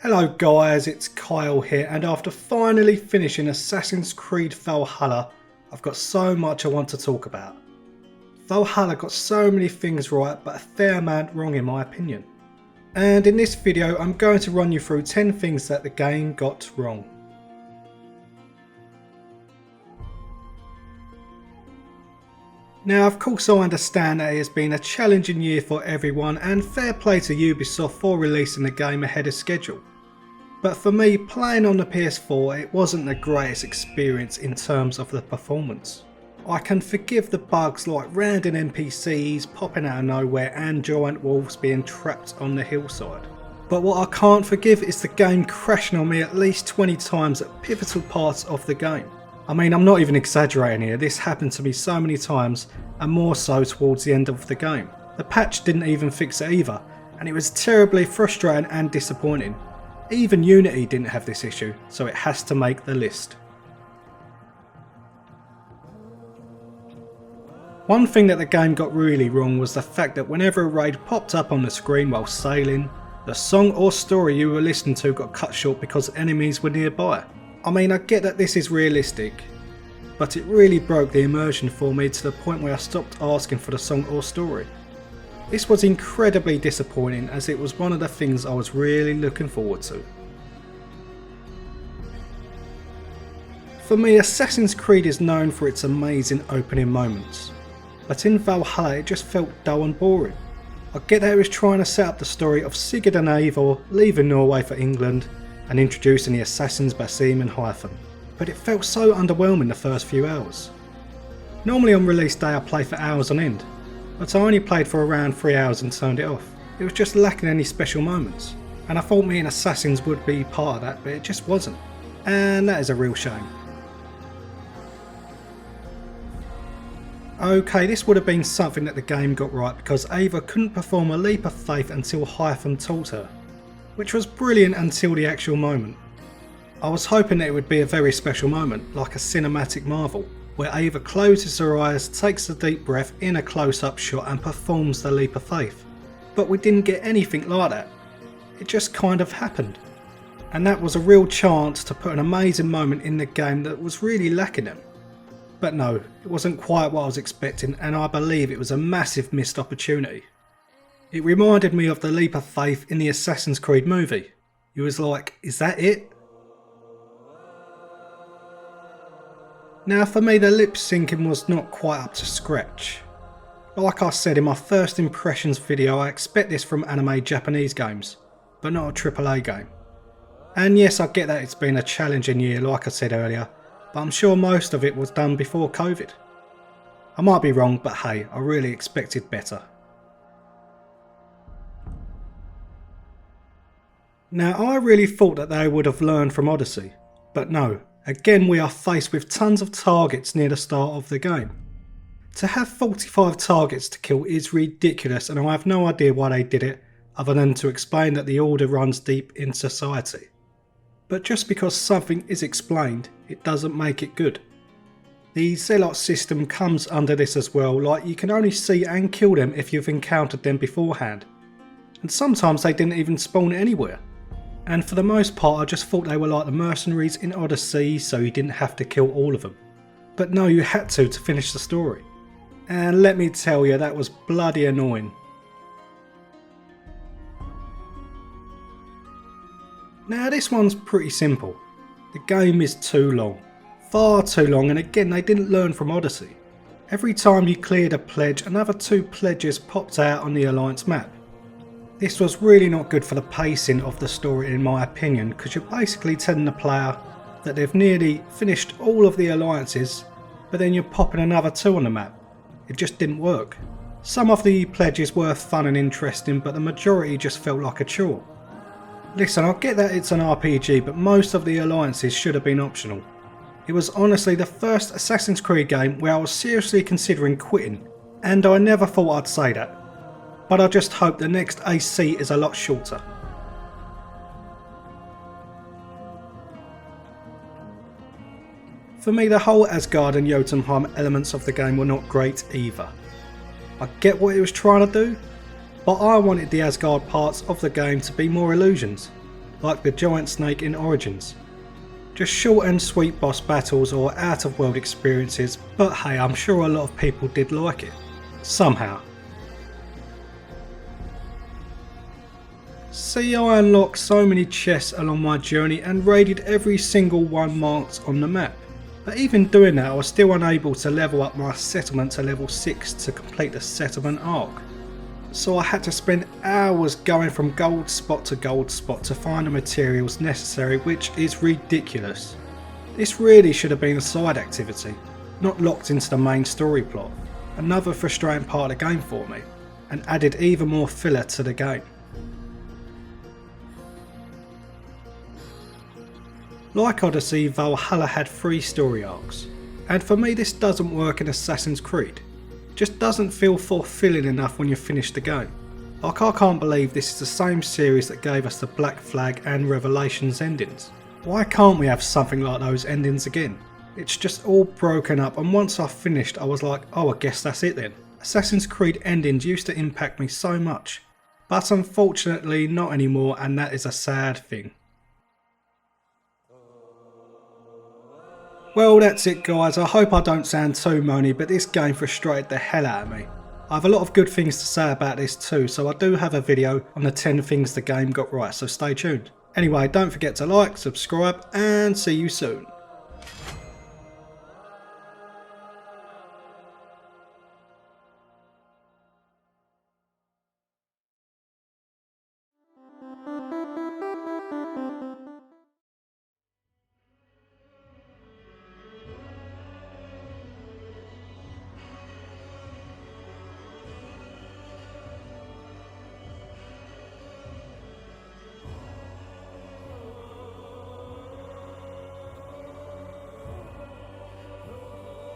Hello guys, it's Kyle here, and after finally finishing Assassin's Creed Valhalla, I've got so much I want to talk about. Valhalla got so many things right, but a fair amount wrong in my opinion. And in this video I'm going to run you through 10 things that the game got wrong. Now of course I understand that it has been a challenging year for everyone, and fair play to Ubisoft for releasing the game ahead of schedule. But for me, playing on the PS4 it wasn't the greatest experience in terms of the performance. I can forgive the bugs like random NPCs popping out of nowhere and giant wolves being trapped on the hillside. But what I can't forgive is the game crashing on me at least 20 times at pivotal parts of the game. I mean, I'm not even exaggerating here, this happened to me so many times, and more so towards the end of the game. The patch didn't even fix it either, and it was terribly frustrating and disappointing. Even Unity didn't have this issue, so it has to make the list. One thing that the game got really wrong was the fact that whenever a raid popped up on the screen while sailing, the song or story you were listening to got cut short because enemies were nearby. I mean, I get that this is realistic, but it really broke the immersion for me to the point where I stopped asking for the song or story. This was incredibly disappointing, as it was one of the things I was really looking forward to. For me, Assassin's Creed is known for its amazing opening moments, but in Valhalla it just felt dull and boring. I get that it was trying to set up the story of Sigurd and Eivor leaving Norway for England and introducing the assassins Basim and Hytham, but it felt so underwhelming the first few hours. Normally on release day I play for hours on end, but I only played for around 3 hours and turned it off. It was just lacking any special moments, and I thought me and Assassins would be part of that, but it just wasn't, and that is a real shame. Okay, this would have been something that the game got right, because Eivor couldn't perform a leap of faith until Hytham taught her, which was brilliant until the actual moment. I was hoping that it would be a very special moment, like a cinematic marvel, where Eivor closes her eyes, takes a deep breath in a close-up shot and performs the leap of faith. But we didn't get anything like that. It just kind of happened. And that was a real chance to put an amazing moment in the game that was really lacking it. But no, it wasn't quite what I was expecting, and I believe it was a massive missed opportunity. It reminded me of the leap of faith in the Assassin's Creed movie. You was like, is that it? Now for me the lip syncing was not quite up to scratch. Like I said in my first impressions video, I expect this from anime Japanese games, but not a AAA game. And yes, I get that it's been a challenging year like I said earlier, but I'm sure most of it was done before COVID. I might be wrong, but hey, I really expected better. Now I really thought that they would have learned from Odyssey, but no. Again, we are faced with tons of targets near the start of the game. To have 45 targets to kill is ridiculous, and I have no idea why they did it, other than to explain that the order runs deep in society. But just because something is explained, it doesn't make it good. The Zealot system comes under this as well, like you can only see and kill them if you've encountered them beforehand. And sometimes they didn't even spawn anywhere. And for the most part I just thought they were like the mercenaries in Odyssey, so you didn't have to kill all of them. But no, you had to finish the story. And let me tell you, that was bloody annoying. Now this one's pretty simple. The game is too long. Far too long, and again they didn't learn from Odyssey. Every time you cleared a pledge, another 2 pledges popped out on the Alliance map. This was really not good for the pacing of the story in my opinion, because you're basically telling the player that they've nearly finished all of the alliances, but then you're popping another 2 on the map. It just didn't work. Some of the pledges were fun and interesting, but the majority just felt like a chore. Listen, I get that it's an RPG, but most of the alliances should have been optional. It was honestly the first Assassin's Creed game where I was seriously considering quitting, and I never thought I'd say that. But I just hope the next AC is a lot shorter. For me, the whole Asgard and Jotunheim elements of the game were not great either. I get what it was trying to do, but I wanted the Asgard parts of the game to be more illusions. like the giant snake in Origins. Just short and sweet boss battles or out of world experiences, but hey, I'm sure a lot of people did like it. Somehow. See, I unlocked so many chests along my journey and raided every single one marked on the map. But even doing that, I was still unable to level up my settlement to level 6 to complete the settlement arc. So I had to spend hours going from gold spot to find the materials necessary, which is ridiculous. This really should have been a side activity, not locked into the main story plot. Another frustrating part of the game for me, and added even more filler to the game. Like Odyssey, Valhalla had 3 story arcs, and for me this doesn't work in Assassin's Creed. Just doesn't feel fulfilling enough when you finish the game. Like, I can't believe this is the same series that gave us the Black Flag and Revelations endings. Why can't we have something like those endings again? It's just all broken up, and once I finished I was like, oh, I guess that's it then. Assassin's Creed endings used to impact me so much, but unfortunately not anymore, and that is a sad thing. Well, that's it guys, I hope I don't sound too moany, but this game frustrated the hell out of me. I have a lot of good things to say about this too, so I do have a video on the 10 things the game got right, so stay tuned. Anyway, don't forget to like, subscribe, and see you soon.